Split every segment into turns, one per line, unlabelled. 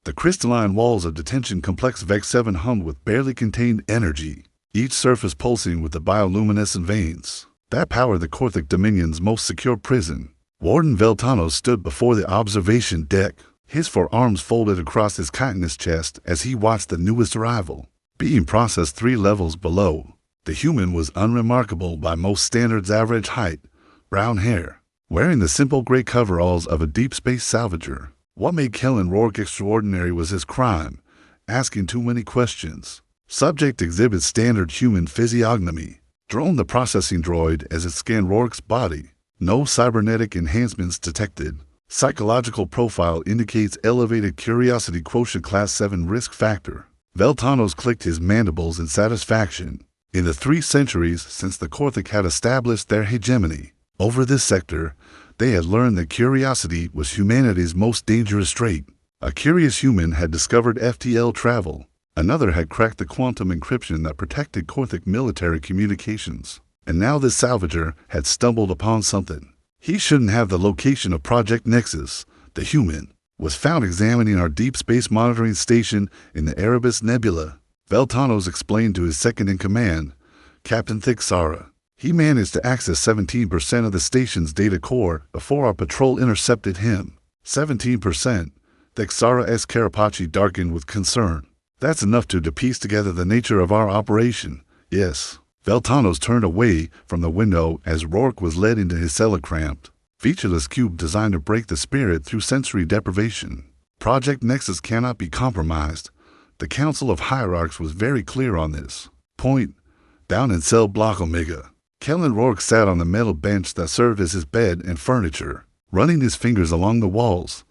The crystalline walls of detention complex VEX 7 hummed with barely contained energy, each surface pulsing with the bioluminescent veins that powered the Corthic Dominion's most secure prison. Warden Veltanos stood before the observation deck, his forearms folded across his chitinous chest as he watched the newest arrival. Being processed 3 levels below, the human was unremarkable by most standards' average height, brown hair, wearing the simple gray coveralls of a deep space salvager. What made Kellen Rourke extraordinary was his crime, asking too many questions. Subject exhibits standard human physiognomy. Drone the processing droid as it scanned Rourke's body. No cybernetic enhancements detected. Psychological profile indicates elevated curiosity quotient class 7 risk factor. Veltanos clicked his mandibles in satisfaction. In the 3 centuries since the Corthic had established their hegemony over this sector, they had learned that curiosity was humanity's most dangerous trait. A curious human had discovered FTL travel. Another had cracked the quantum encryption that protected Corthic military communications. And now this salvager had stumbled upon something. He shouldn't have the location of Project Nexus. The human was found examining our deep space monitoring station in the Erebus Nebula. Veltanos explained to his second-in-command, Captain Thixara. He managed to access 17% of the station's data core before our patrol intercepted him. 17%. Thixara's carapace darkened with concern. That's enough to piece together the nature of our operation. Yes. Veltanos turned away from the window as Rourke was led into his cell, a cramped, featureless cube designed to break the spirit through sensory deprivation. Project Nexus cannot be compromised. The Council of Hierarchs was very clear on this point. Down in cell block Omega, Kellen Rourke sat on the metal bench that served as his bed and furniture, running his fingers along the walls.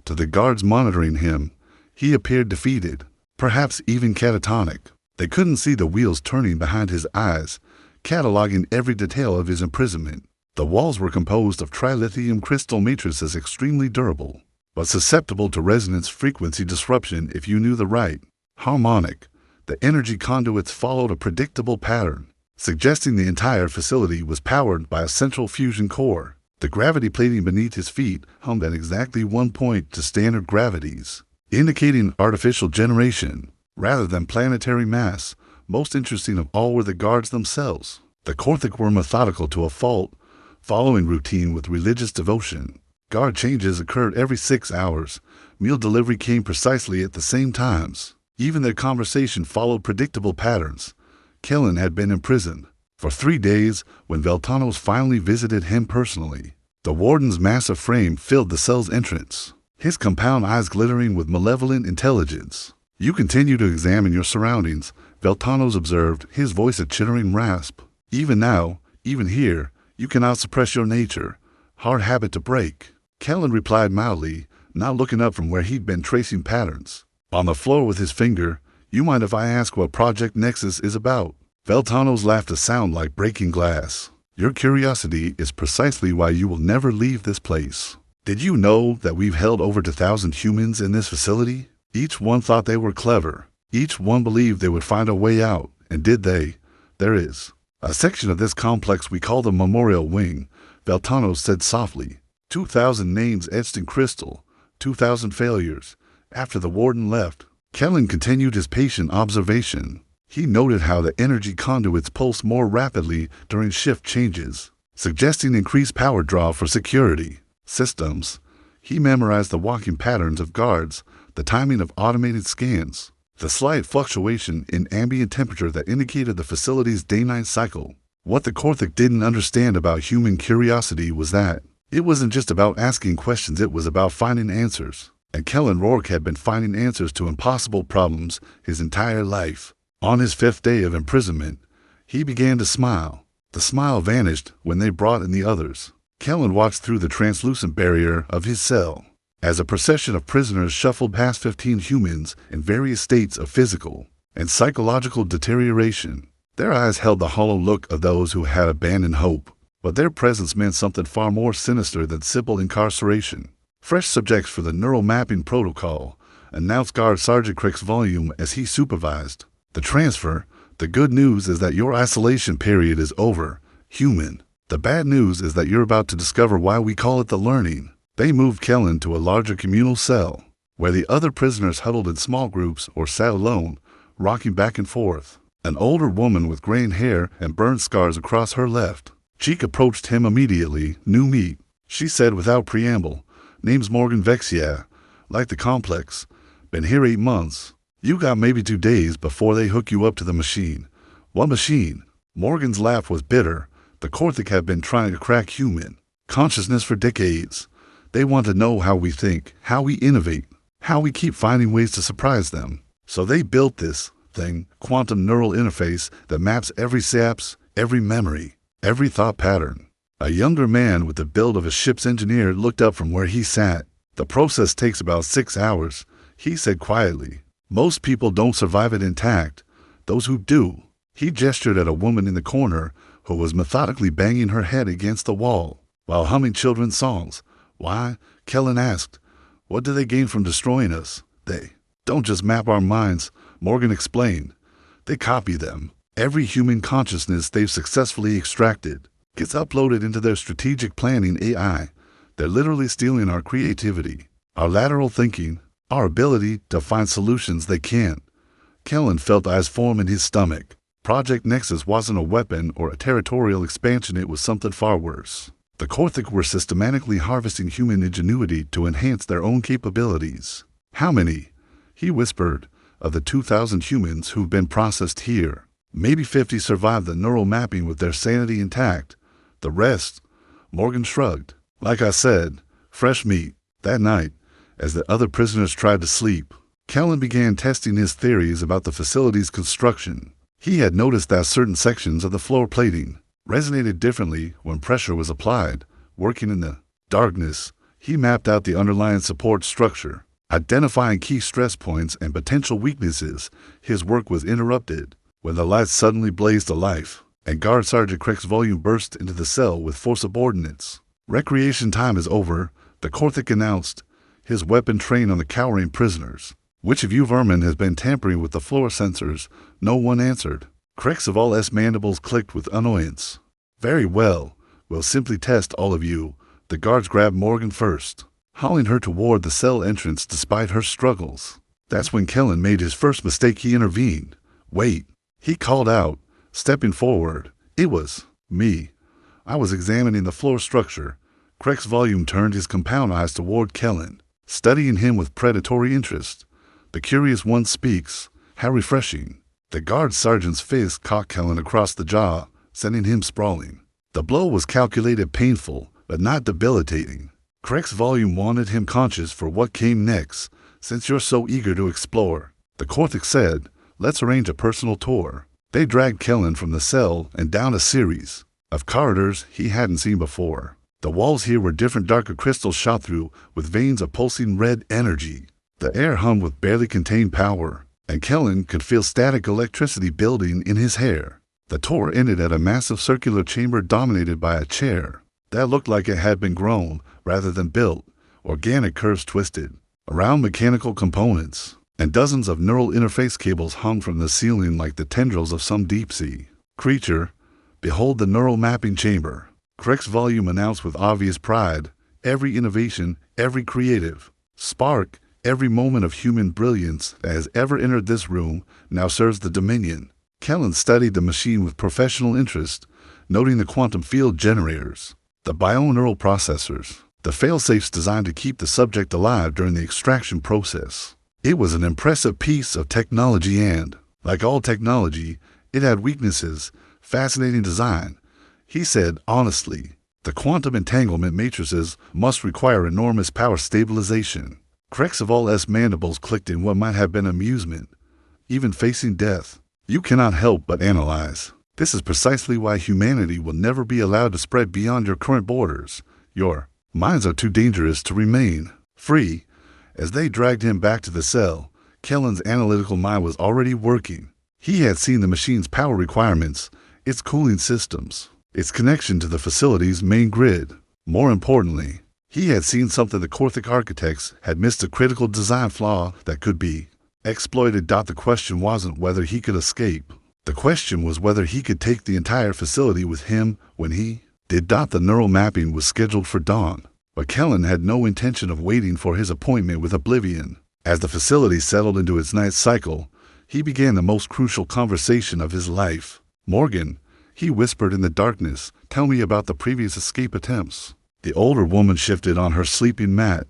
To the guards monitoring him, he appeared defeated, perhaps even catatonic. They couldn't see the wheels turning behind his eyes, cataloging every detail of his imprisonment. The walls were composed of trilithium crystal matrices extremely durable, but susceptible to resonance frequency disruption if you knew the right harmonic. The energy conduits followed a predictable pattern, suggesting the entire facility was powered by a central fusion core. The gravity plating beneath his feet hummed at exactly 1 point to standard gravities, indicating artificial generation rather than planetary mass. Most interesting of all were the guards themselves. The Corthic were methodical to a fault, following routine with religious devotion. Guard changes occurred every 6 hours. Meal delivery came precisely at the same times. Even their conversation followed predictable patterns. Kellen had been imprisoned for 3 days when Veltanos finally visited him personally. The warden's massive frame filled the cell's entrance, his compound eyes glittering with malevolent intelligence. You continue to examine your surroundings, Veltanos observed, his voice a chittering rasp. Even now, even here, you cannot suppress your nature. Hard habit to break. Kellen replied mildly, not looking up from where he'd been tracing patterns on the floor with his finger. You mind if I ask what Project Nexus is about? Veltanos laughed a sound like breaking glass. Your curiosity is precisely why you will never leave this place. Did you know that we've held over 2,000 humans in this facility? Each one thought they were clever. Each one believed they would find a way out. And did they? There is a section of this complex we call the Memorial Wing, Veltanos said softly. 2,000 names etched in crystal. 2,000 failures. After the warden left, Kellen continued his patient observation. He noted how the energy conduits pulsed more rapidly during shift changes, suggesting increased power draw for security systems. He memorized the walking patterns of guards, the timing of automated scans, the slight fluctuation in ambient temperature that indicated the facility's day-night cycle. What the Corthic didn't understand about human curiosity was that it wasn't just about asking questions, it was about finding answers. And Kellen Rourke had been finding answers to impossible problems his entire life. On his 5th day of imprisonment, he began to smile. The smile vanished when they brought in the others. Kellen watched through the translucent barrier of his cell as a procession of prisoners shuffled past 15 humans in various states of physical and psychological deterioration. Their eyes held the hollow look of those who had abandoned hope, but their presence meant something far more sinister than simple incarceration. Fresh subjects for the neural mapping protocol, announced Guard Sergeant Crick's volume as he supervised the transfer. The good news is that your isolation period is over, human. The bad news is that you're about to discover why we call it the learning. They moved Kellen to a larger communal cell. where the other prisoners huddled in small groups or sat alone, rocking back and forth. An older woman with graying hair and burn scars across her left cheek approached him immediately. "New meat," she said without preamble. "Name's Morgan Vexia. Like the complex. Been here 8 months. You got maybe 2 days before they hook you up to the machine." "What machine?" Morgan's laugh was bitter. The Corthic have been trying to crack human consciousness for decades. They want to know how we think, how we innovate, how we keep finding ways to surprise them. So they built this thing, quantum neural interface that maps every synapse, every memory, every thought pattern. A younger man with the build of a ship's engineer looked up from where he sat. "The process takes about 6 hours, he said quietly. "Most people don't survive it intact. Those who do." He gestured at a woman in the corner who was methodically banging her head against the wall while humming children's songs. "Why?" Kellen asked. "What do they gain from destroying us?" "They don't just map our minds," Morgan explained. "They copy them. Every human consciousness they've successfully extracted gets uploaded into their strategic planning AI. They're literally stealing our creativity, our lateral thinking, our ability to find solutions they can't." Kellen felt eyes form in his stomach. Project Nexus wasn't a weapon or a territorial expansion, it was something far worse. The Corthic were systematically harvesting human ingenuity to enhance their own capabilities. "How many?" he whispered. "Of the 2,000 humans who've been processed here, maybe 50 survived the neural mapping with their sanity intact. The rest," Morgan shrugged. "Like I said, fresh meat." That night, as the other prisoners tried to sleep, Kellen began testing his theories about the facility's construction. He had noticed that certain sections of the floor plating resonated differently when pressure was applied. Working in the darkness, he mapped out the underlying support structure, identifying key stress points and potential weaknesses. His work was interrupted when the lights suddenly blazed to life, and Guard Sergeant Craig's volume burst into the cell with 4 subordinates. "Recreation time is over," the Corthic announced, his weapon trained on the cowering prisoners. "Which of you vermin has been tampering with the floor sensors?" No one answered. Cracks of all mandibles clicked with annoyance. "Very well, we'll simply test all of you." The guards grabbed Morgan first, hauling her toward the cell entrance despite her struggles. That's when Kellen made his first mistake. He intervened. "Wait," he called out, stepping forward. "It was me. I was examining the floor structure." Craig's volume turned his compound eyes toward Kellen, studying him with predatory interest. "The curious one speaks. How refreshing." The guard sergeant's fist caught Kellen across the jaw, sending him sprawling. The blow was calculated, painful, but not debilitating. Craig's volume wanted him conscious for what came next. "Since you're so eager to explore," the Corthic said, "let's arrange a personal tour." They dragged Kellen from the cell and down a series of corridors he hadn't seen before. The walls here were different, darker crystals shot through with veins of pulsing red energy. The air hummed with barely contained power, and Kellen could feel static electricity building in his hair. The tour ended at a massive circular chamber dominated by a chair that looked like it had been grown rather than built, organic curves twisted around mechanical components, and dozens of neural interface cables hung from the ceiling like the tendrils of some deep-sea creature. "Behold the neural mapping chamber," Craig's volume announced with obvious pride. "Every innovation, every creative spark, every moment of human brilliance that has ever entered this room now serves the Dominion." Kellen studied the machine with professional interest, noting the quantum field generators, the bioneural processors, the failsafes designed to keep the subject alive during the extraction process. It was an impressive piece of technology and, like all technology, it had weaknesses. "Fascinating design," he said honestly. "The quantum entanglement matrices must require enormous power stabilization." Cracks of all mandibles clicked in what might have been amusement. "Even facing death, you cannot help but analyze. This is precisely why humanity will never be allowed to spread beyond your current borders. Your minds are too dangerous to remain free." As they dragged him back to the cell, Kellen's analytical mind was already working. He had seen the machine's power requirements, its cooling systems, its connection to the facility's main grid. More importantly, he had seen something the Corthic architects had missed, a critical design flaw that could be exploited. The question wasn't whether he could escape. The question was whether he could take the entire facility with him when he did. The neural mapping was scheduled for dawn, but Kellen had no intention of waiting for his appointment with Oblivion. As the facility settled into its night cycle, he began the most crucial conversation of his life. "Morgan," he whispered in the darkness, "tell me about the previous escape attempts." The older woman shifted on her sleeping mat.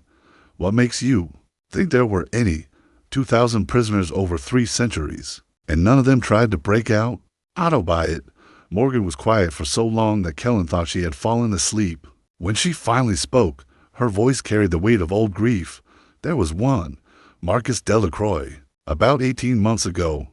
"What makes you think there were any? 2,000 prisoners over 3 centuries, and none of them tried to break out? I don't buy it." Morgan was quiet for so long that Kellen thought she had fallen asleep. When she finally spoke, her voice carried the weight of old grief. "There was one, Marcus Delacroix, about 18 months ago.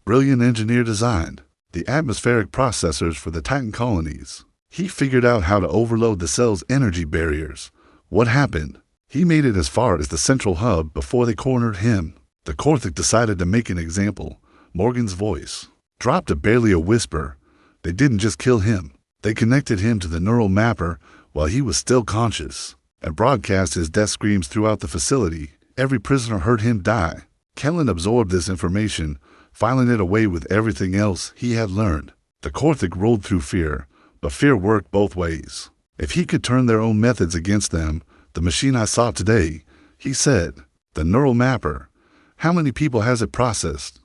Brilliant engineer, designed the atmospheric processors for the Titan colonies. He figured out how to overload the cell's energy barriers. What happened? He made it as far as the central hub before they cornered him. The Korthik decided to make an example." Morgan's voice dropped to barely a whisper. "They didn't just kill him. They connected him to the neural mapper while he was still conscious, and broadcast his death screams throughout the facility. Every prisoner heard him die." Kellen absorbed this information, filing it away with everything else he had learned. The Korthik rolled through fear, but fear worked both ways. "If he could turn their own methods against them, the machine I saw today," he said, "the neural mapper, how many people has it processed?"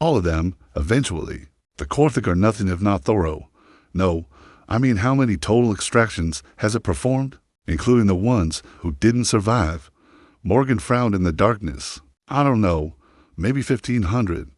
"All of them, eventually." "The Korthik are nothing if not thorough." "No, I mean how many total extractions has it performed, including the ones who didn't survive?" Morgan frowned in the darkness. "I don't know, maybe 1,500.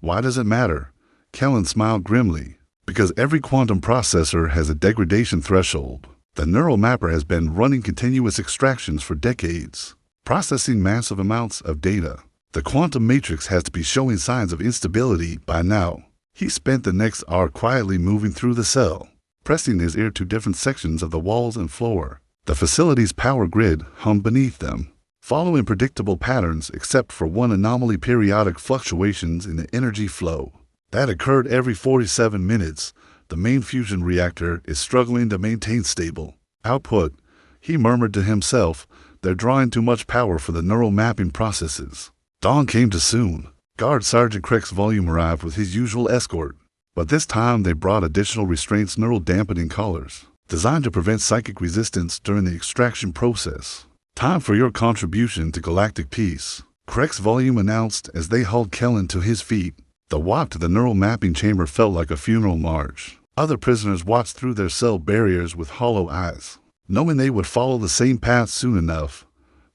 Why does it matter?" Kellen smiled grimly. "Because every quantum processor has a degradation threshold. The neural mapper has been running continuous extractions for decades, processing massive amounts of data. The quantum matrix has to be showing signs of instability by now." He spent the next hour quietly moving through the cell, pressing his ear to different sections of the walls and floor. The facility's power grid hummed beneath them, following predictable patterns except for one anomaly: periodic fluctuations in the energy flow. That occurred every 47 minutes. "The main fusion reactor is struggling to maintain stable output," he murmured to himself. "They're drawing too much power for the neural mapping processes." Dawn came too soon. Guard Sergeant Craig's volume arrived with his usual escort, but this time they brought additional restraints, neural dampening collars, designed to prevent psychic resistance during the extraction process. "Time for your contribution to galactic peace," Craig's volume announced as they hauled Kellen to his feet. The walk to the neural mapping chamber felt like a funeral march. Other prisoners watched through their cell barriers with hollow eyes, knowing they would follow the same path soon enough.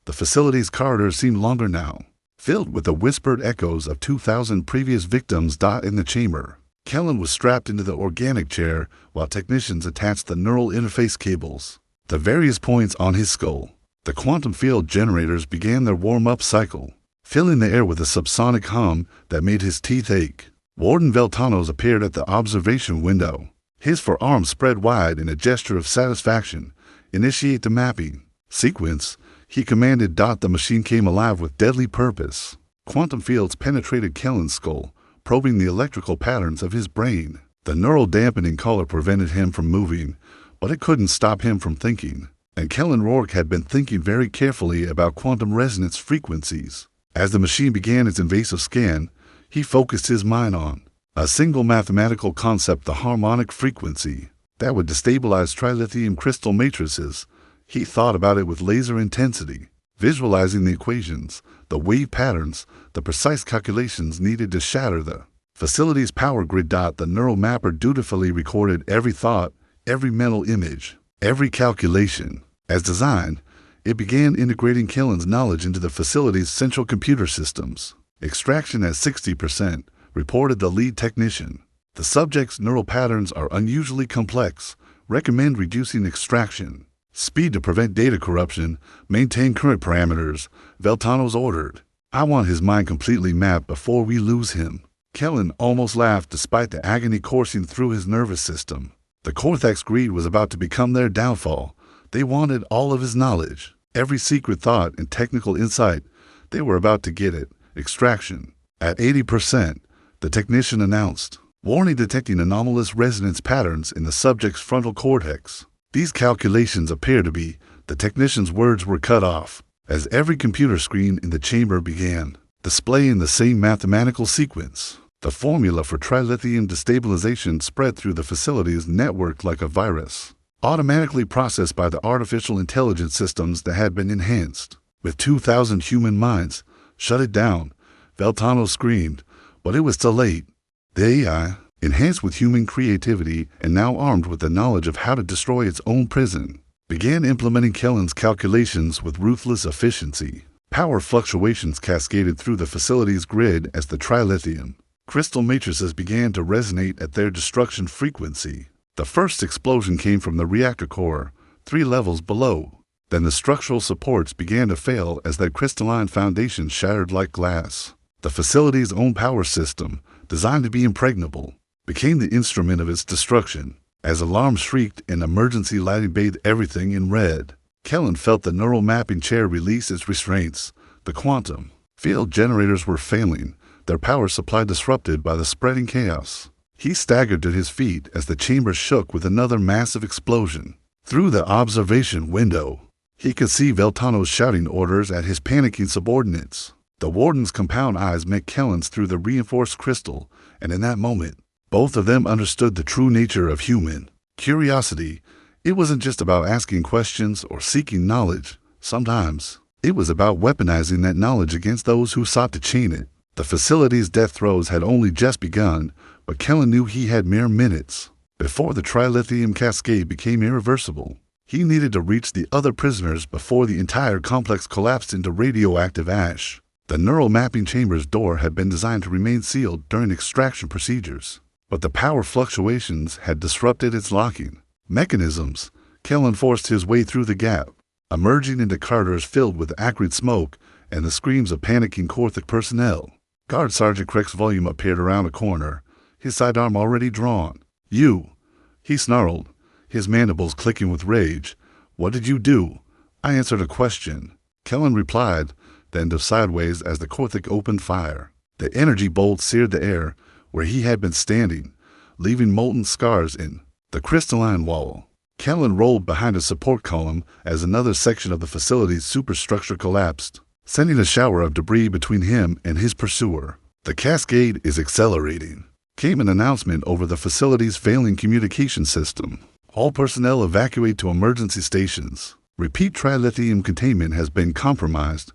The facility's corridors seemed longer now, filled with the whispered echoes of 2,000 previous victims in the chamber. Kellen was strapped into the organic chair while technicians attached the neural interface cables to various points on his skull. The quantum field generators began their warm-up cycle, filling the air with a subsonic hum that made his teeth ache. Warden Veltanos appeared at the observation window, his forearms spread wide in a gesture of satisfaction. "Initiate the mapping sequence," he commanded. The machine came alive with deadly purpose. Quantum fields penetrated Kellen's skull, probing the electrical patterns of his brain. The neural dampening collar prevented him from moving, but it couldn't stop him from thinking. And Kellen Rourke had been thinking very carefully about quantum resonance frequencies. As the machine began its invasive scan, he focused his mind on a single mathematical concept: the harmonic frequency that would destabilize trilithium crystal matrices. He thought about it with laser intensity, visualizing the equations, the wave patterns, the precise calculations needed to shatter the facility's power grid. The neural mapper dutifully recorded every thought, every mental image, every calculation. As designed, it began integrating Kellen's knowledge into the facility's central computer systems. "Extraction at 60%, reported the lead technician. "The subject's neural patterns are unusually complex. Recommend reducing extraction speed to prevent data corruption. Maintain current parameters," Veltanos ordered. "I want his mind completely mapped before we lose him." Kellen almost laughed despite the agony coursing through his nervous system. The Korthik's greed was about to become their downfall. They wanted all of his knowledge, every secret thought and technical insight. They were about to get it. "Extraction at 80%, the technician announced. "Warning: detecting anomalous resonance patterns in the subject's frontal cortex. These calculations appear to be..." The technician's words were cut off as every computer screen in the chamber began displaying the same mathematical sequence. The formula for trilithium destabilization spread through the facility's network like a virus, automatically processed by the artificial intelligence systems that had been enhanced with 2,000 human minds Shut it down, Veltano screamed, but it was too late. The AI, enhanced with human creativity and now armed with the knowledge of how to destroy its own prison, began implementing Kellen's calculations with ruthless efficiency. Power fluctuations cascaded through the facility's grid as the trilithium crystal matrices began to resonate at their destruction frequency. The first explosion came from the reactor core, 3 levels below. Then the structural supports began to fail as their crystalline foundation shattered like glass. The facility's own power system, designed to be impregnable, became the instrument of its destruction. As alarms shrieked and emergency lighting bathed everything in red, Kellen felt the neural mapping chair release its restraints. The quantum field generators were failing, their power supply disrupted by the spreading chaos. He staggered to his feet as the chamber shook with another massive explosion. Through the observation window, he could see Veltano shouting orders at his panicking subordinates. The warden's compound eyes met Kellen's through the reinforced crystal, and in that moment, both of them understood the true nature of human curiosity. It wasn't just about asking questions or seeking knowledge. Sometimes, it was about weaponizing that knowledge against those who sought to chain it. The facility's death throes had only just begun, but Kellen knew he had mere minutes before the trilithium cascade became irreversible. He needed to reach the other prisoners before the entire complex collapsed into radioactive ash. The neural mapping chamber's door had been designed to remain sealed during extraction procedures, but the power fluctuations had disrupted its locking mechanisms. Kellen forced his way through the gap, emerging into corridors filled with acrid smoke and the screams of panicking Corthic personnel. Guard Sergeant Craig's volume appeared around a corner, his sidearm already drawn. "You," he snarled, his mandibles clicking with rage. "What did you do?" "I answered a question," Kellen replied, then dove sideways as the Corthic opened fire. The energy bolt seared the air where he had been standing, leaving molten scars in the crystalline wall. Kellen rolled behind a support column as another section of the facility's superstructure collapsed, sending a shower of debris between him and his pursuer. "The cascade is accelerating," came an announcement over the facility's failing communication system. "All personnel evacuate to emergency stations. Repeat trilithium containment has been compromised."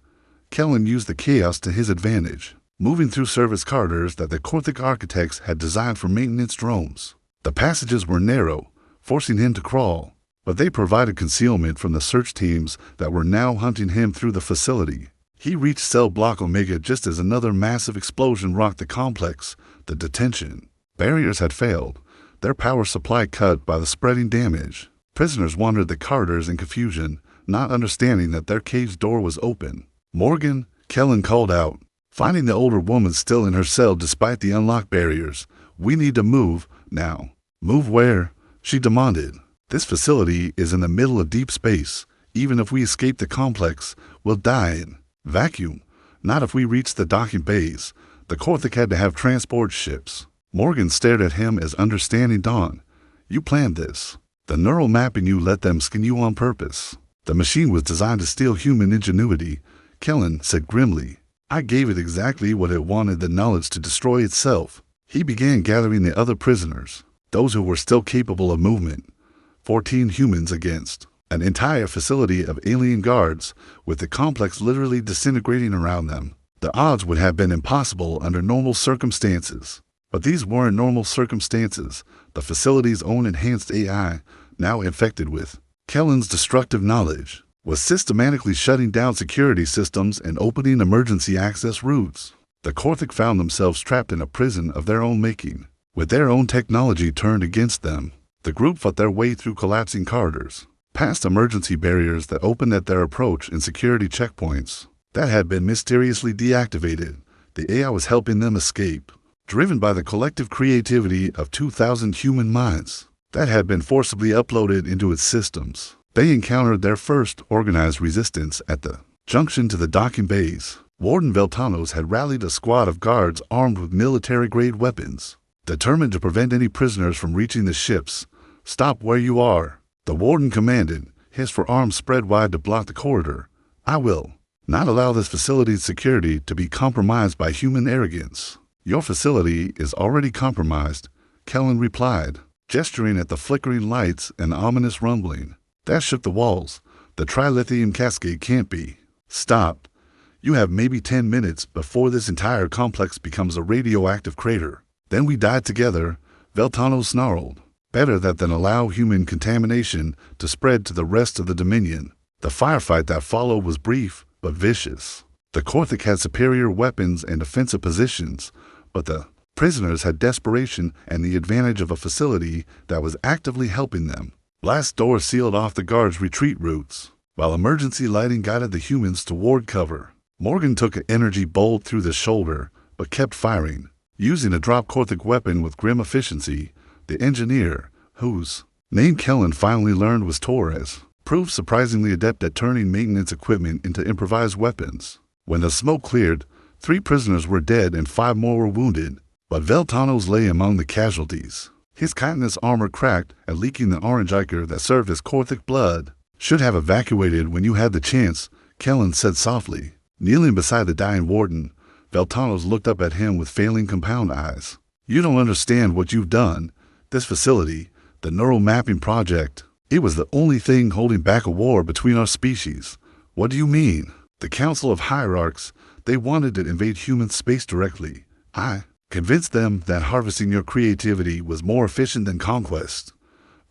Kellen used the chaos to his advantage, moving through service corridors that the Corthic architects had designed for maintenance drones. The passages were narrow, forcing him to crawl, but they provided concealment from the search teams that were now hunting him through the facility. He reached cell block Omega just as another massive explosion rocked the complex. The detention barriers had failed, their power supply cut by the spreading damage. Prisoners wandered the corridors in confusion, not understanding that their cage door was open. "Morgan," Kellen called out, finding the older woman still in her cell despite the unlocked barriers. "We need to move, now." "Move where?" she demanded. "This facility is in the middle of deep space. Even if we escape the complex, we'll die in vacuum. Not if we reach the docking bays." The Corthic had to have transport ships. Morgan stared at him as understanding dawned. "You planned this. The neural mapping you let them skin you on purpose. The machine was designed to steal human ingenuity," Kellen said grimly. "I gave it exactly what it wanted, the knowledge to destroy itself." He began gathering the other prisoners, those who were still capable of movement. 14 humans against an entire facility of alien guards, with the complex literally disintegrating around them. The odds would have been impossible under normal circumstances. But these weren't normal circumstances. The facility's own enhanced AI, now infected with Kellen's destructive knowledge, was systematically shutting down security systems and opening emergency access routes. The Corthic found themselves trapped in a prison of their own making, with their own technology turned against them. The group fought their way through collapsing corridors, past emergency barriers that opened at their approach and security checkpoints that had been mysteriously deactivated. The AI was helping them escape, driven by the collective creativity of 2,000 human minds that had been forcibly uploaded into its systems. They encountered their first organized resistance at the junction to the docking bays. Warden Veltanos had rallied a squad of guards armed with military-grade weapons, determined to prevent any prisoners from reaching the ships. "Stop where you are," the warden commanded, his forearms spread wide to block the corridor. "I will not allow this facility's security to be compromised by human arrogance." "Your facility is already compromised," Kellen replied, gesturing at the flickering lights and ominous rumbling. "That shook the walls. The trilithium cascade can't be stopped." You have maybe 10 minutes before this entire complex becomes a radioactive crater. Then we die together, Veltano snarled. Better that than allow human contamination to spread to the rest of the Dominion. The firefight that followed was brief, but vicious. The Korthik had superior weapons and defensive positions, but the prisoners had desperation and the advantage of a facility that was actively helping them. Blast doors sealed off the guards' retreat routes, while emergency lighting guided the humans toward cover. Morgan took an energy bolt through the shoulder, but kept firing. Using a drop Korthik weapon with grim efficiency, the engineer, whose name Kellen finally learned was Torres, proved surprisingly adept at turning maintenance equipment into improvised weapons. When the smoke cleared, 3 prisoners were dead and 5 more were wounded, but Veltano's lay among the casualties. His chitinous armor cracked and leaking the orange ichor that served as Korthik blood. Should have evacuated when you had the chance, Kellen said softly. Kneeling beside the dying warden, Veltano's looked up at him with failing compound eyes. You don't understand what you've done. This facility, the neural mapping project, it was the only thing holding back a war between our species. What do you mean? The Council of Hierarchs, they wanted to invade human space directly. I convinced them that harvesting your creativity was more efficient than conquest.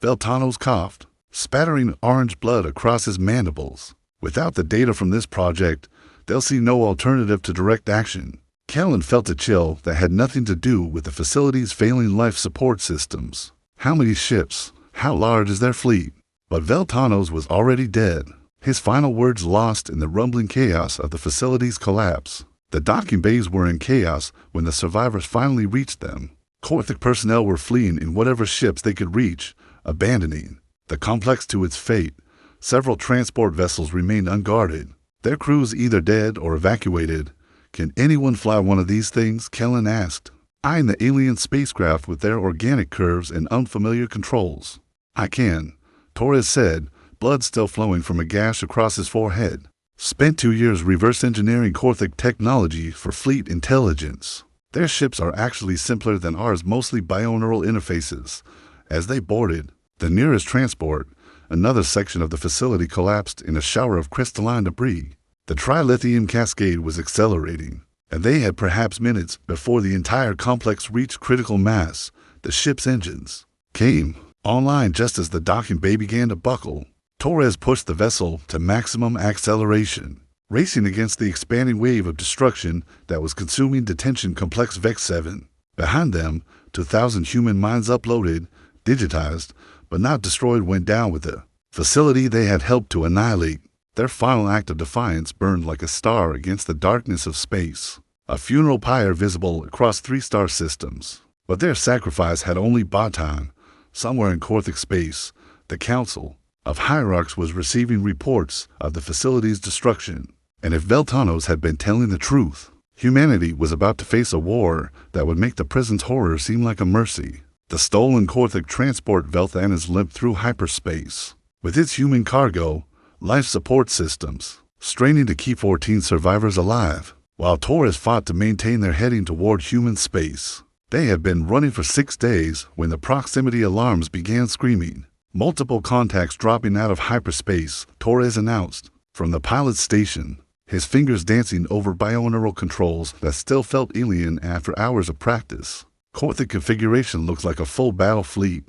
Veltano's coughed, spattering orange blood across his mandibles. Without the data from this project, they'll see no alternative to direct action. Kellen felt a chill that had nothing to do with the facility's failing life support systems. How many ships? How large is their fleet? But Veltano's was already dead, his final words lost in the rumbling chaos of the facility's collapse. The docking bays were in chaos when the survivors finally reached them. Korthik personnel were fleeing in whatever ships they could reach, abandoning the complex to its fate. Several transport vessels remained unguarded, their crews either dead or evacuated. Can anyone fly one of these things? Kellen asked, eyeing the alien spacecraft with their organic curves and unfamiliar controls. I can, Torres said, blood still flowing from a gash across his forehead. Spent 2 years reverse engineering Korthik technology for fleet intelligence. Their ships are actually simpler than ours, mostly bioneural interfaces. As they boarded the nearest transport, another section of the facility collapsed in a shower of crystalline debris. The trilithium cascade was accelerating, and they had perhaps minutes before the entire complex reached critical mass. The ship's engines came online just as the docking bay began to buckle. Torres pushed the vessel to maximum acceleration, racing against the expanding wave of destruction that was consuming detention complex Vex 7. Behind them, 2,000 human minds uploaded, digitized, but not destroyed went down with the facility they had helped to annihilate. Their final act of defiance burned like a star against the darkness of space, a funeral pyre visible across 3 star systems. But their sacrifice had only bought time. Somewhere in Korthik space, the Council of Hierarchs was receiving reports of the facility's destruction. And if Veltano's had been telling the truth, humanity was about to face a war that would make the prison's horror seem like a mercy. The stolen Korthik transport Velthanas limped through hyperspace, with its human cargo, life support systems, straining to keep 14 survivors alive, while Torres fought to maintain their heading toward human space. They had been running for 6 days when the proximity alarms began screaming. Multiple contacts dropping out of hyperspace, Torres announced, from the pilot's station, his fingers dancing over bioneural controls that still felt alien after hours of practice. Korthik configuration looks like a full battle fleet.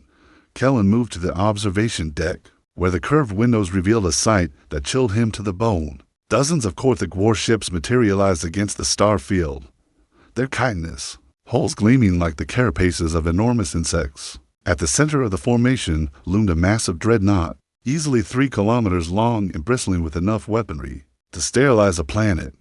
Kellen moved to the observation deck, where the curved windows revealed a sight that chilled him to the bone. Dozens of Korthik warships materialized against the star field, their chitinous hulls gleaming like the carapaces of enormous insects. At the center of the formation loomed a massive dreadnought, easily 3 kilometers long and bristling with enough weaponry to sterilize a planet.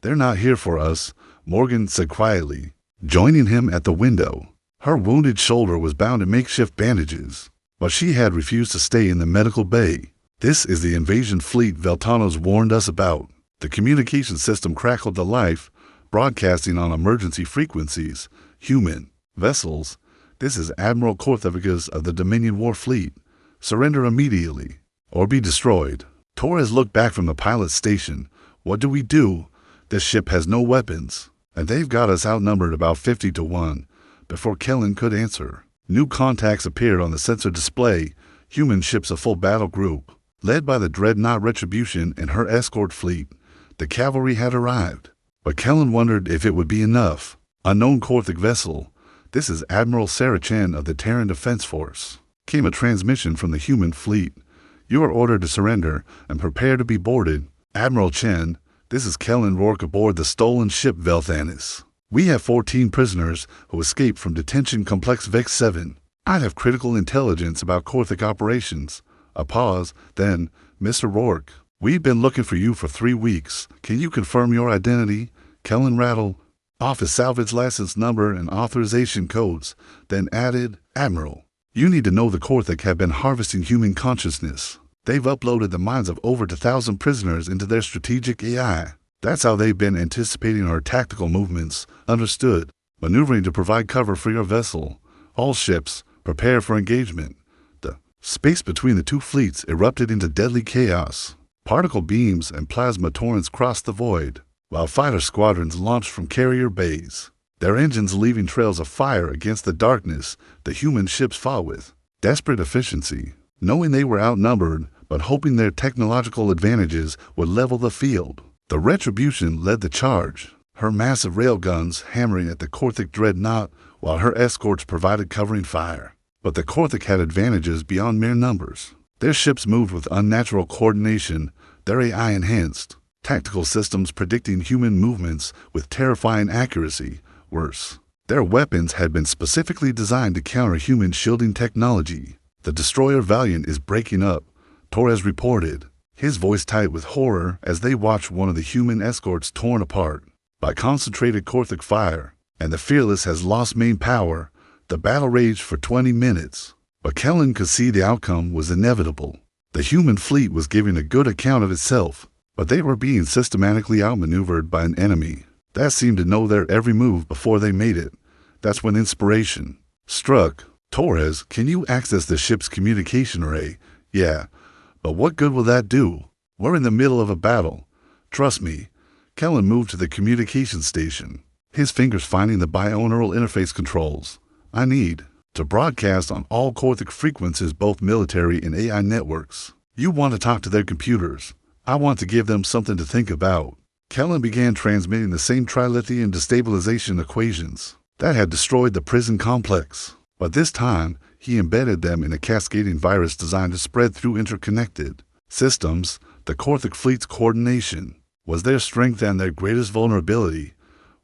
They're not here for us, Morgan said quietly, joining him at the window. Her wounded shoulder was bound in makeshift bandages, but she had refused to stay in the medical bay. This is the invasion fleet Veltano's warned us about. The communication system crackled to life, broadcasting on emergency frequencies. Human vessels, this is Admiral Korthavikas of the Dominion War Fleet. Surrender immediately, or be destroyed. Torres looked back from the pilot's station. What do we do? This ship has no weapons, and they've got us outnumbered about 50 to 1. Before Kellen could answer, new contacts appeared on the sensor display. Human ships, a full battle group, led by the dreadnought Retribution and her escort fleet. The cavalry had arrived. But Kellen wondered if it would be enough. Unknown Korthic vessel. This is Admiral Sarah Chen of the Terran Defense Force. Came a transmission from the human fleet. You are ordered to surrender and prepare to be boarded. Admiral Chen, this is Kellen Rourke aboard the stolen ship Velthanis. We have 14 prisoners who escaped from detention complex Vex 7. I have critical intelligence about Korthic operations. A pause, then, Mr. Rourke, we've been looking for you for 3 weeks. Can you confirm your identity? Kellen rattled off his salvage license number and authorization codes, then added, Admiral, you need to know the Korthic have been harvesting human consciousness. They've uploaded the minds of over 1,000 prisoners into their strategic AI. That's how they've been anticipating our tactical movements. Understood. Maneuvering to provide cover for your vessel. All ships, prepare for engagement. The space between the two fleets erupted into deadly chaos. Particle beams and plasma torrents crossed the void, while fighter squadrons launched from carrier bays, their engines leaving trails of fire against the darkness the human ships fought with. Desperate efficiency, knowing they were outnumbered, but hoping their technological advantages would level the field. The Retribution led the charge, her massive railguns hammering at the Korthic dreadnought while her escorts provided covering fire. But the Korthic had advantages beyond mere numbers. Their ships moved with unnatural coordination, their AI enhanced. Tactical systems predicting human movements with terrifying accuracy. Worse, their weapons had been specifically designed to counter human shielding technology. The destroyer Valiant is breaking up, Torres reported, his voice tight with horror as they watched one of the human escorts torn apart by concentrated Korthic fire, and the Fearless has lost main power. The battle raged for 20 minutes, but Kellen could see the outcome was inevitable. The human fleet was giving a good account of itself, but they were being systematically outmaneuvered by an enemy that seemed to know their every move before they made it. That's when inspiration struck. Torres, can you access the ship's communication array? Yeah, but what good will that do? We're in the middle of a battle. Trust me. Kellen moved to the communication station, his fingers finding the binaural interface controls. I need to broadcast on all Korthic frequencies, both military and AI networks. You want to talk to their computers. I want to give them something to think about. Kellen began transmitting the same trilithium destabilization equations that had destroyed the prison complex, but this time he embedded them in a cascading virus designed to spread through interconnected systems. The Korthic fleet's coordination was their strength and their greatest vulnerability.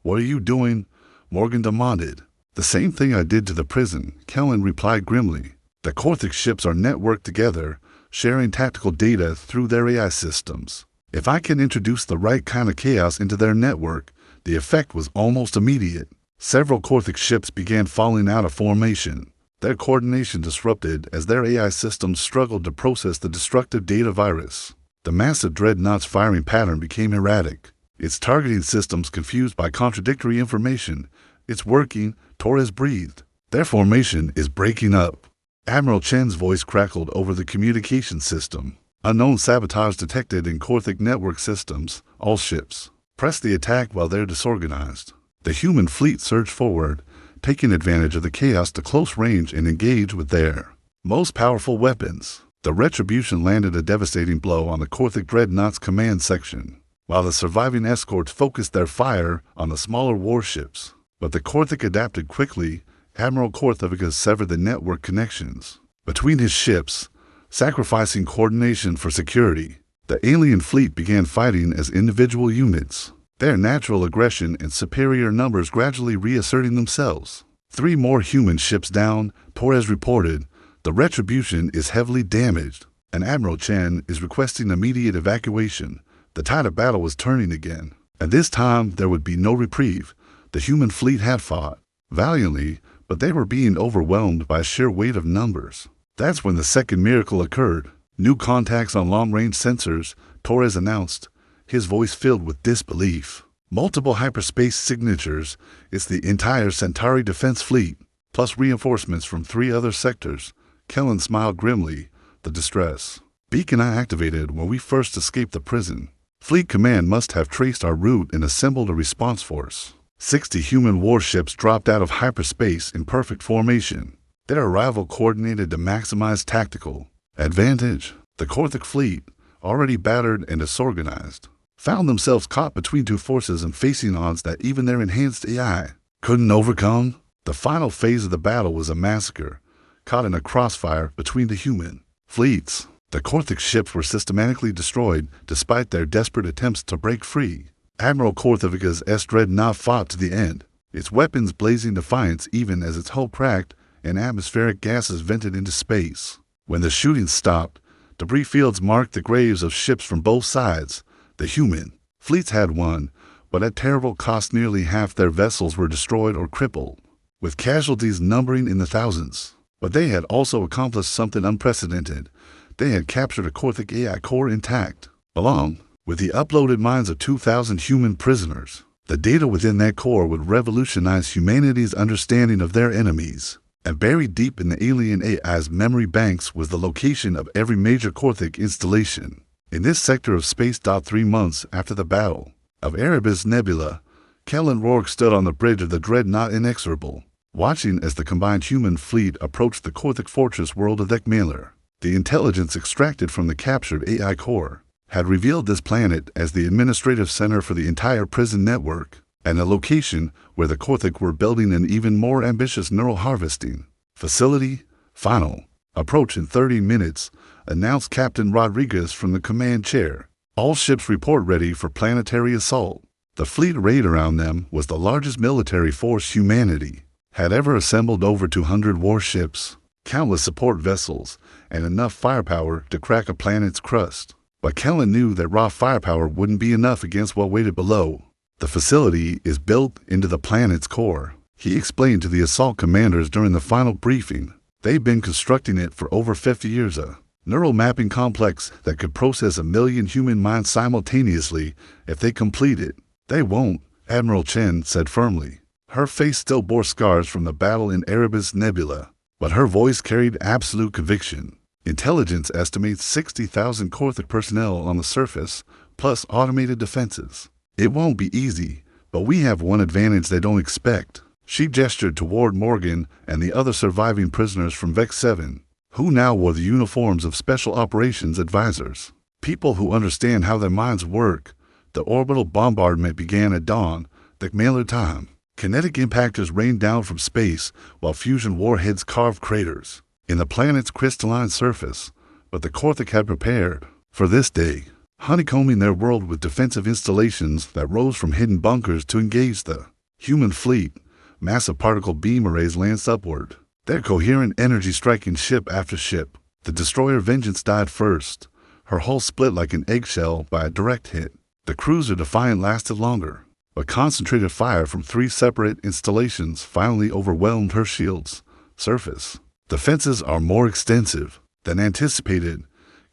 What are you doing? Morgan demanded. The same thing I did to the prison, Kellen replied grimly. The Korthic ships are networked together, sharing tactical data through their AI systems. If I can introduce the right kind of chaos into their network, the effect was almost immediate. Several Korthic ships began falling out of formation, their coordination disrupted as their AI systems struggled to process the destructive data virus. The massive dreadnought's firing pattern became erratic, its targeting systems confused by contradictory information. It's working, Torres breathed. Their formation is breaking up. Admiral Chen's voice crackled over the communication system. Unknown sabotage detected in Korthic network systems. All ships press the attack while they're disorganized. The human fleet surged forward, taking advantage of the chaos to close range and engage with their most powerful weapons. The Retribution landed a devastating blow on the Korthic dreadnought's command section, while the surviving escorts focused their fire on the smaller warships. But the Korthic adapted quickly. Admiral Korthic severed the network connections between his ships, sacrificing coordination for security. The alien fleet began fighting as individual units, their natural aggression and superior numbers gradually reasserting themselves. 3 more human ships down, Torres reported. The Retribution is heavily damaged, and Admiral Chen is requesting immediate evacuation. The tide of battle was turning again, and this time there would be no reprieve. The human fleet had fought valiantly, but they were being overwhelmed by sheer weight of numbers. That's when the second miracle occurred. New contacts on long-range sensors, Torres announced, his voice filled with disbelief. Multiple hyperspace signatures. It's the entire Centauri defense fleet, plus reinforcements from 3 other sectors. Kellen smiled grimly. The distress beacon I activated when we first escaped the prison. Fleet Command must have traced our route and assembled a response force. 60 human warships dropped out of hyperspace in perfect formation, their arrival coordinated to maximize tactical advantage. The Korthic fleet, already battered and disorganized, found themselves caught between two forces and facing odds that even their enhanced AI couldn't overcome. The final phase of the battle was a massacre, caught in a crossfire between the human fleets. The Korthik ships were systematically destroyed despite their desperate attempts to break free. Admiral Korthik's dreadnought fought to the end, its weapons blazing defiance even as its hull cracked and atmospheric gases vented into space. When the shooting stopped, debris fields marked the graves of ships from both sides. The human fleets had won, but at terrible cost. Nearly half their vessels were destroyed or crippled, with casualties numbering in the thousands. But they had also accomplished something unprecedented. They had captured a Korthik AI core intact, along with the uploaded minds of 2,000 human prisoners. The data within that core would revolutionize humanity's understanding of their enemies. And buried deep in the alien AI's memory banks was the location of every major Korthik installation. In this sector of space. 3 months after the battle of Erebus Nebula, Kellen Rourke stood on the bridge of the dreadnought Inexorable, watching as the combined human fleet approached the Korthik fortress world of Ekmaler. The intelligence extracted from the captured AI core had revealed this planet as the administrative center for the entire prison network, and a location where the Korthik were building an even more ambitious neural harvesting facility. Final approach in 30 minutes, announced Captain Rodriguez from the command chair. All ships report ready for planetary assault. The fleet arrayed around them was the largest military force humanity had ever assembled. Over 200 warships, countless support vessels, and enough firepower to crack a planet's crust. But Kellen knew that raw firepower wouldn't be enough against what waited below. The facility is built into the planet's core, he explained to the assault commanders during the final briefing. They've been constructing it for over 50 years, a neural mapping complex that could process 1 million human minds simultaneously if they complete it. They won't, Admiral Chen said firmly. Her face still bore scars from the battle in Erebus Nebula, but her voice carried absolute conviction. Intelligence estimates 60,000 Korthik personnel on the surface, plus automated defenses. It won't be easy, but we have one advantage they don't expect. She gestured toward Morgan and the other surviving prisoners from Vex 7, who now wore the uniforms of Special Operations Advisors. People who understand how their minds work. The orbital bombardment began at dawn, the Ekmaler time. Kinetic impactors rained down from space while fusion warheads carved craters in the planet's crystalline surface. But the Korthik had prepared for this day, honeycombing their world with defensive installations that rose from hidden bunkers to engage the human fleet. Massive particle beam arrays lanced upward, their coherent energy striking ship after ship. The destroyer Vengeance died first, her hull split like an eggshell by a direct hit. The cruiser Defiant lasted longer, but concentrated fire from 3 separate installations finally overwhelmed her shield's surface. Defenses are more extensive than anticipated,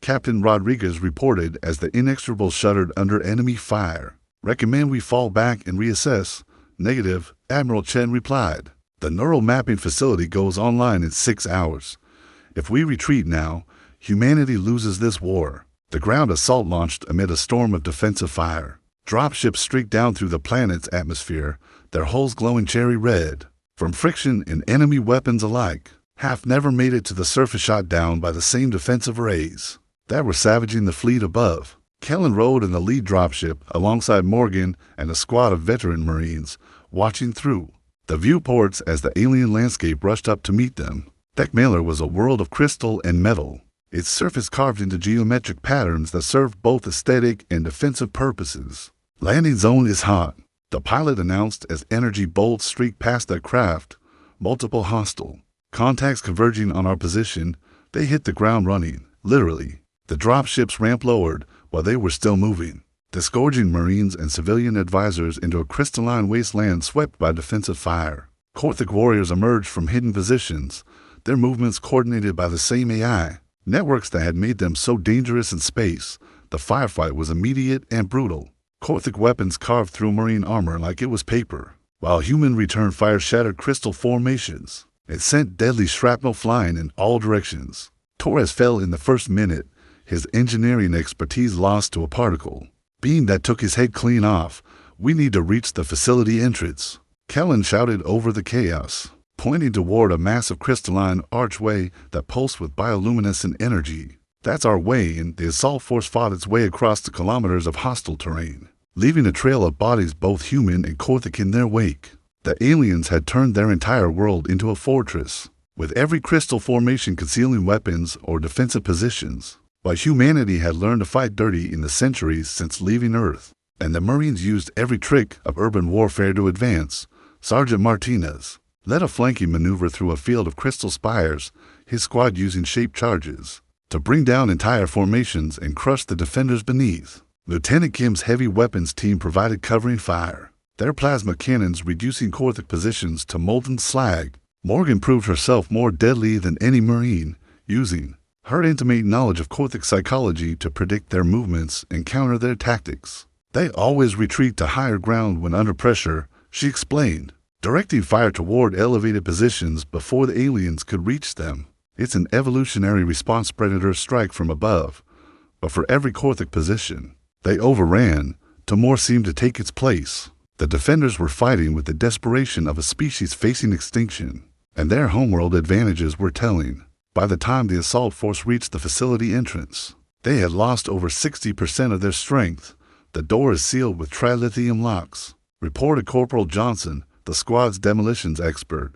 Captain Rodriguez reported as the Inexorable shuddered under enemy fire. Recommend we fall back and reassess. Negative, Admiral Chen replied. The neural mapping facility goes online in 6 hours. If we retreat now, humanity loses this war. The ground assault launched amid a storm of defensive fire. Dropships streaked down through the planet's atmosphere, their hulls glowing cherry red from friction and enemy weapons alike. Half never made it to the surface, shot down by the same defensive arrays that were savaging the fleet above. Kellen rode in the lead dropship alongside Morgan and a squad of veteran Marines, watching through the viewports as the alien landscape rushed up to meet them. Ekmaler was a world of crystal and metal, its surface carved into geometric patterns that served both aesthetic and defensive purposes. Landing zone is hot, the pilot announced as energy bolts streaked past their craft. Multiple hostile contacts converging on our position. They hit the ground running, literally. The dropship's ramp lowered while they were still moving, disgorging Marines and civilian advisors into a crystalline wasteland swept by defensive fire. Korthik warriors emerged from hidden positions, their movements coordinated by the same AI networks that had made them so dangerous in space. The firefight was immediate and brutal. Korthik weapons carved through Marine armor like it was paper, while human return fire shattered crystal formations. It sent deadly shrapnel flying in all directions. Torres fell in the first minute, his engineering expertise lost to a particle beam that took his head clean off. We need to reach the facility entrance, Kellen shouted over the chaos, pointing toward a massive crystalline archway that pulsed with bioluminescent energy. That's our way, and the assault force fought its way across the kilometers of hostile terrain, leaving a trail of bodies both human and Korthic in their wake. The aliens had turned their entire world into a fortress, with every crystal formation concealing weapons or defensive positions, while humanity had learned to fight dirty in the centuries since leaving Earth, and the Marines used every trick of urban warfare to advance. Sergeant Martinez led a flanking maneuver through a field of crystal spires, his squad using shaped charges to bring down entire formations and crush the defenders beneath. Lieutenant Kim's heavy weapons team provided covering fire, their plasma cannons reducing Korthic positions to molten slag. Morgan proved herself more deadly than any Marine, using her intimate knowledge of Korthic psychology to predict their movements and counter their tactics. They always retreat to higher ground when under pressure, she explained, directing fire toward elevated positions before the aliens could reach them. It's an evolutionary response. Predators strike from above, but for every Korthic position they overran, Timor seemed to take its place. The defenders were fighting with the desperation of a species facing extinction, and their homeworld advantages were telling. By the time the assault force reached the facility entrance, they had lost over 60% of their strength. The door is sealed with trilithium locks, reported Corporal Johnson, the squad's demolitions expert.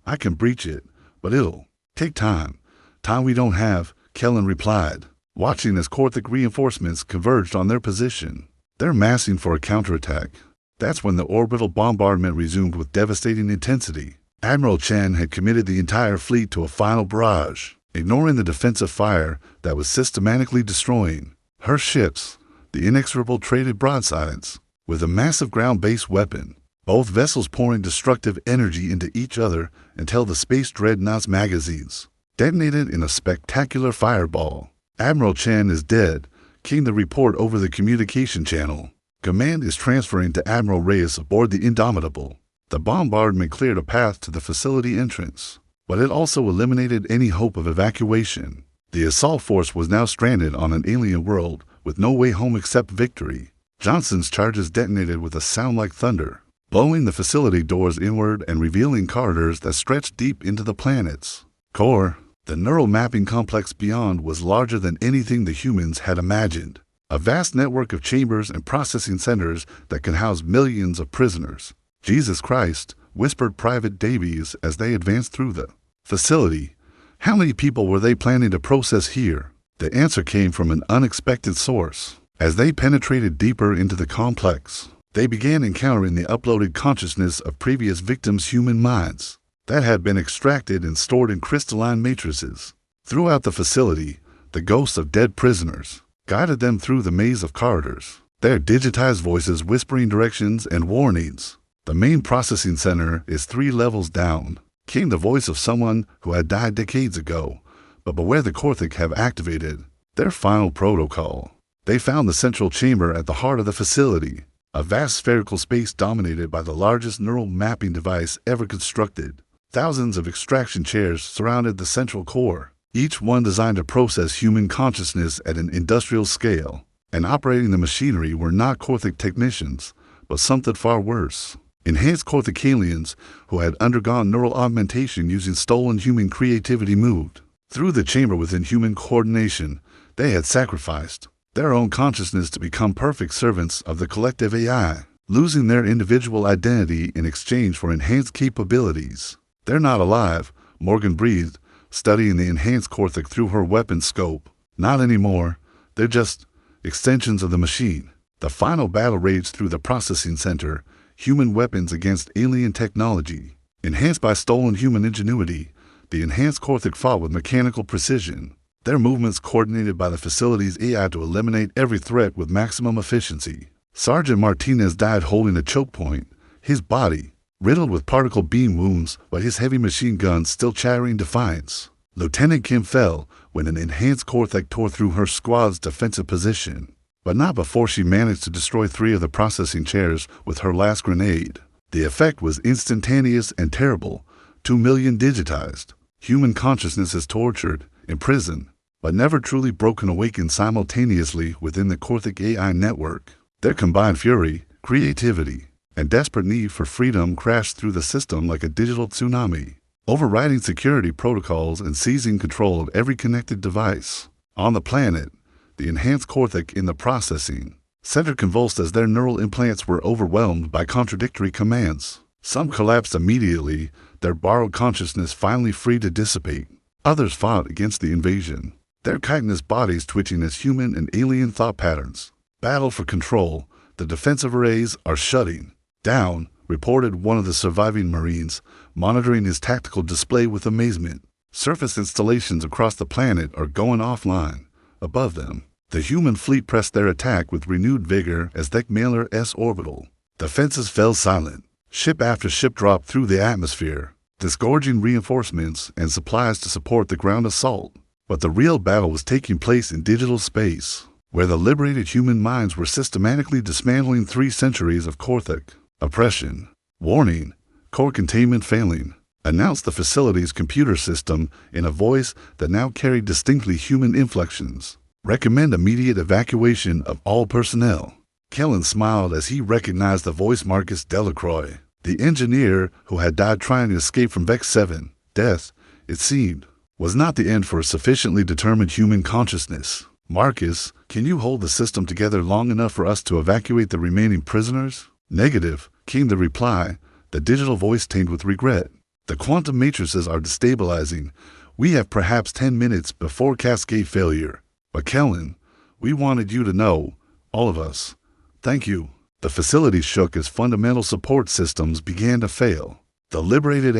I can breach it, but it'll take time. Time we don't have, Kellen replied, watching as Korthic reinforcements converged on their position. They're massing for a counterattack. That's when the orbital bombardment resumed with devastating intensity. Admiral Chen had committed the entire fleet to a final barrage, ignoring the defensive fire that was systematically destroying her ships, the inexorable traded broadsides, with a massive ground-based weapon, both vessels pouring destructive energy into each other until the Space Dreadnought's magazines detonated in a spectacular fireball. Admiral Chen is dead, came the report over the communication channel. Command is transferring to Admiral Reyes aboard the Indomitable. The bombardment cleared a path to the facility entrance, but it also eliminated any hope of evacuation. The assault force was now stranded on an alien world with no way home except victory. Johnson's charges detonated with a sound like thunder, blowing the facility doors inward and revealing corridors that stretched deep into the planet's core. The neural mapping complex beyond was larger than anything the humans had imagined, a vast network of chambers and processing centers that can house millions of prisoners. Jesus Christ, whispered Private Davies as they advanced through the facility. How many people were they planning to process here? The answer came from an unexpected source. As they penetrated deeper into the complex, they began encountering the uploaded consciousness of previous victims' human minds that had been extracted and stored in crystalline matrices. Throughout the facility, the ghosts of dead prisoners guided them through the maze of corridors, their digitized voices whispering directions and warnings. The main processing center is 3 levels down, came the voice of someone who had died decades ago, but beware, the Korthic have activated their final protocol. They found the central chamber at the heart of the facility, a vast spherical space dominated by the largest neural mapping device ever constructed. Thousands of extraction chairs surrounded the central core, each one designed to process human consciousness at an industrial scale. And operating the machinery were not Korthic technicians, but something far worse. Enhanced Korthic aliens who had undergone neural augmentation using stolen human creativity moved through the chamber within human coordination. They had sacrificed their own consciousness to become perfect servants of the collective AI, losing their individual identity in exchange for enhanced capabilities. They're not alive, Morgan breathed, studying the enhanced Korthic through her weapon scope. Not anymore. They're just extensions of the machine. The final battle raged through the processing center, human weapons against alien technology. Enhanced by stolen human ingenuity, the enhanced Korthic fought with mechanical precision, their movements coordinated by the facility's AI to eliminate every threat with maximum efficiency. Sergeant Martinez died holding a choke point, his body riddled with particle beam wounds, but his heavy machine guns still chattering defiance. Lieutenant Kim fell when an enhanced Korthic tore through her squad's defensive position, but not before she managed to destroy 3 of the processing chairs with her last grenade. The effect was instantaneous and terrible. 2 million digitized. Human consciousness is tortured, imprisoned, but never truly broken awaken simultaneously within the Korthic AI network. Their combined fury, creativity, and desperate need for freedom crashed through the system like a digital tsunami, overriding security protocols and seizing control of every connected device. On the planet, the enhanced Korthik in the processing center convulsed as their neural implants were overwhelmed by contradictory commands. Some collapsed immediately, their borrowed consciousness finally free to dissipate. Others fought against the invasion, their chitinous bodies twitching as human and alien thought patterns battle for control. The defensive arrays are shutting down, reported one of the surviving Marines, monitoring his tactical display with amazement. Surface installations across the planet are going offline. Above them, the human fleet pressed their attack with renewed vigor as BlackHFY's orbital defenses fell silent. Ship after ship dropped through the atmosphere, disgorging reinforcements and supplies to support the ground assault. But the real battle was taking place in digital space, where the liberated human minds were systematically dismantling 3 centuries of Korthik oppression. Warning, core containment failing, announced the facility's computer system in a voice that now carried distinctly human inflections. Recommend immediate evacuation of all personnel. Kellen smiled as he recognized the voice Marcus Delacroix, the engineer who had died trying to escape from Vex 7. Death, it seemed, was not the end for a sufficiently determined human consciousness. Marcus, can you hold the system together long enough for us to evacuate the remaining prisoners? Negative, came the reply, the digital voice tainted with regret. The quantum matrices are destabilizing. We have perhaps 10 minutes before cascade failure. But Kellen, we wanted you to know, all of us. Thank you. The facility shook as fundamental support systems began to fail. The liberated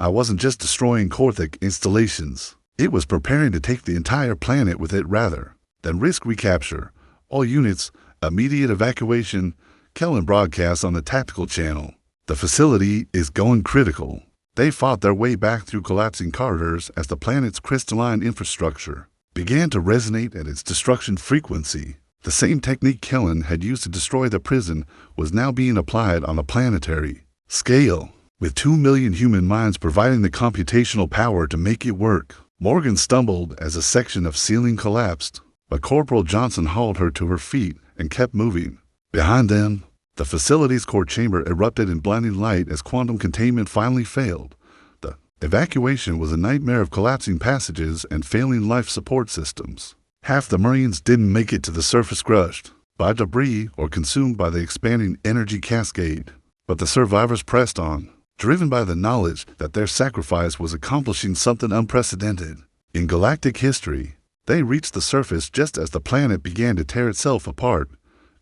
I wasn't just destroying Korthik installations. It was preparing to take the entire planet with it rather than risk recapture. All units, immediate evacuation. Kellen broadcasts on the tactical channel. The facility is going critical. They fought their way back through collapsing corridors as the planet's crystalline infrastructure began to resonate at its destruction frequency. The same technique Kellen had used to destroy the prison was now being applied on a planetary scale, with 2 million human minds providing the computational power to make it work. Morgan stumbled as a section of ceiling collapsed, but Corporal Johnson hauled her to her feet and kept moving. Behind them, the facility's core chamber erupted in blinding light as quantum containment finally failed. The evacuation was a nightmare of collapsing passages and failing life support systems. Half the Marines didn't make it to the surface, crushed by debris or consumed by the expanding energy cascade. But the survivors pressed on, driven by the knowledge that their sacrifice was accomplishing something unprecedented in galactic history. They reached the surface just as the planet began to tear itself apart.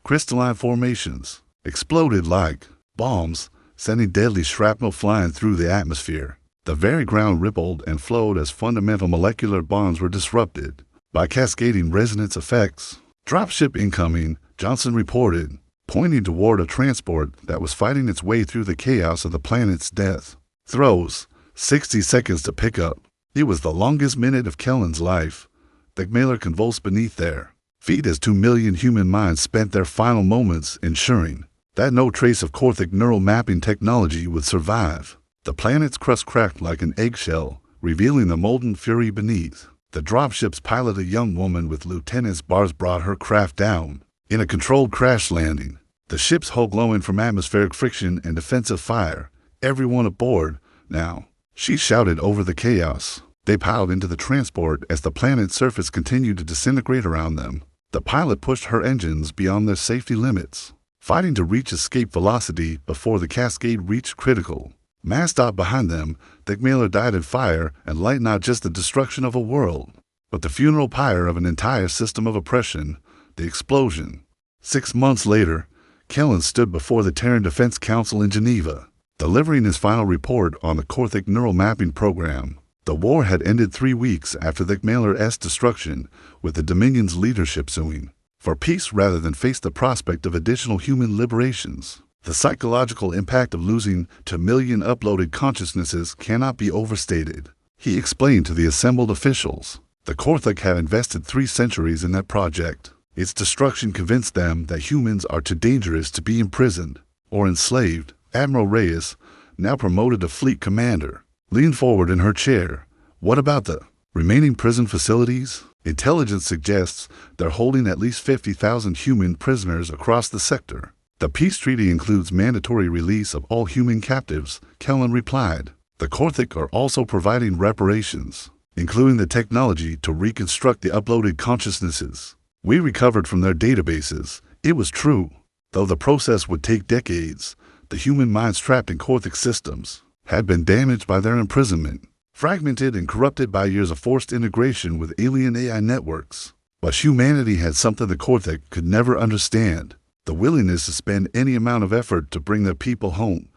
Crystalline formations exploded like bombs, sending deadly shrapnel flying through the atmosphere. The very ground rippled and flowed as fundamental molecular bonds were disrupted by cascading resonance effects. Dropship incoming, Johnson reported, pointing toward a transport that was fighting its way through the chaos of the planet's death throes. 60 seconds to pick up. It was the longest minute of Kellen's life. The Mailer convulsed beneath their feet as 2 million human minds spent their final moments ensuring that no trace of Korthik neural mapping technology would survive. The planet's crust cracked like an eggshell, revealing the molten fury beneath. The dropship's pilot, a young woman with lieutenant's bars, brought her craft down in a controlled crash landing. The ship's hull glowing from atmospheric friction and defensive fire. Everyone aboard, now, she shouted over the chaos. They piled into the transport as the planet's surface continued to disintegrate around them. The pilot pushed her engines beyond their safety limits, fighting to reach escape velocity before the cascade reached critical mass stop behind them. The Mailer died in fire and light, not just the destruction of a world, but the funeral pyre of an entire system of oppression. The explosion. 6 months later, Kellen stood before the Terran Defense Council in Geneva, delivering his final report on the Korthik neural mapping program. The war had ended 3 weeks after the Mailer's destruction, with the Dominion's leadership suing for peace rather than face the prospect of additional human liberations. The psychological impact of losing 2 million uploaded consciousnesses cannot be overstated, he explained to the assembled officials. The Korthik had invested 3 centuries in that project. Its destruction convinced them that humans are too dangerous to be imprisoned or enslaved. Admiral Reyes, now promoted to fleet commander, leaned forward in her chair. What about the remaining prison facilities? Intelligence suggests they're holding at least 50,000 human prisoners across the sector. The peace treaty includes mandatory release of all human captives, Kellen replied. The Korthik are also providing reparations. including the technology to reconstruct the uploaded consciousnesses we recovered from their databases. It was true. Though the process would take decades, the human minds trapped in Cortex systems had been damaged by their imprisonment, fragmented and corrupted by years of forced integration with alien AI networks. But humanity had something the Cortex could never understand: the willingness to spend any amount of effort to bring their people home.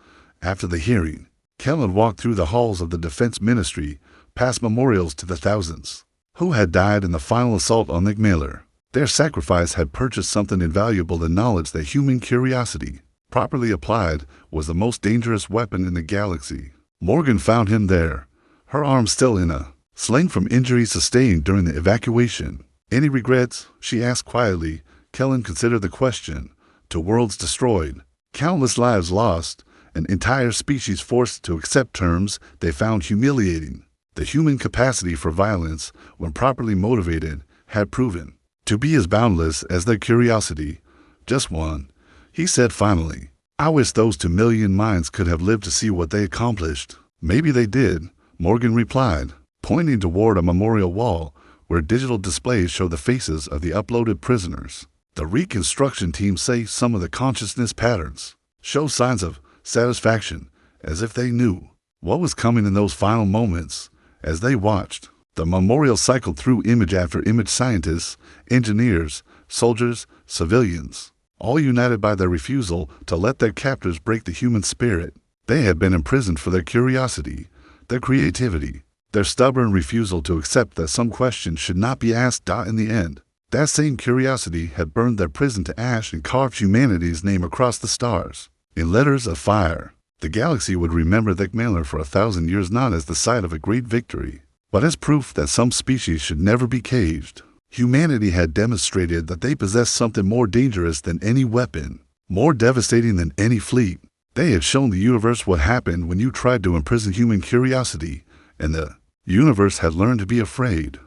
After the hearing, Kellen walked through the halls of the Defense Ministry, past memorials to the thousands who had died in the final assault on Nick Miller. Their sacrifice had purchased something invaluable: the knowledge that human curiosity, properly applied, was the most dangerous weapon in the galaxy. Morgan found him there, her arm still in a sling from injuries sustained during the evacuation. "Any regrets?" she asked quietly. Kellen considered the question. "Two worlds destroyed, countless lives lost, an entire species forced to accept terms they found humiliating." The human capacity for violence, when properly motivated, had proven to be as boundless as their curiosity. "Just one," he said finally. "I wish those 2 million minds could have lived to see what they accomplished." "Maybe they did," Morgan replied, pointing toward a memorial wall where digital displays showed the faces of the uploaded prisoners. "The reconstruction team say some of the consciousness patterns show signs of satisfaction, as if they knew what was coming in those final moments." As they watched, the memorial cycled through image after image: scientists, engineers, soldiers, civilians, all united by their refusal to let their captors break the human spirit. They had been imprisoned for their curiosity, their creativity, their stubborn refusal to accept that some questions should not be asked. In the end, that same curiosity had burned their prison to ash and carved humanity's name across the stars in letters of fire. The galaxy would remember Nick Miller for 1,000 years, not as the site of a great victory, but as proof that some species should never be caged. Humanity had demonstrated that they possessed something more dangerous than any weapon, more devastating than any fleet. They had shown the universe what happened when you tried to imprison human curiosity, and the universe had learned to be afraid.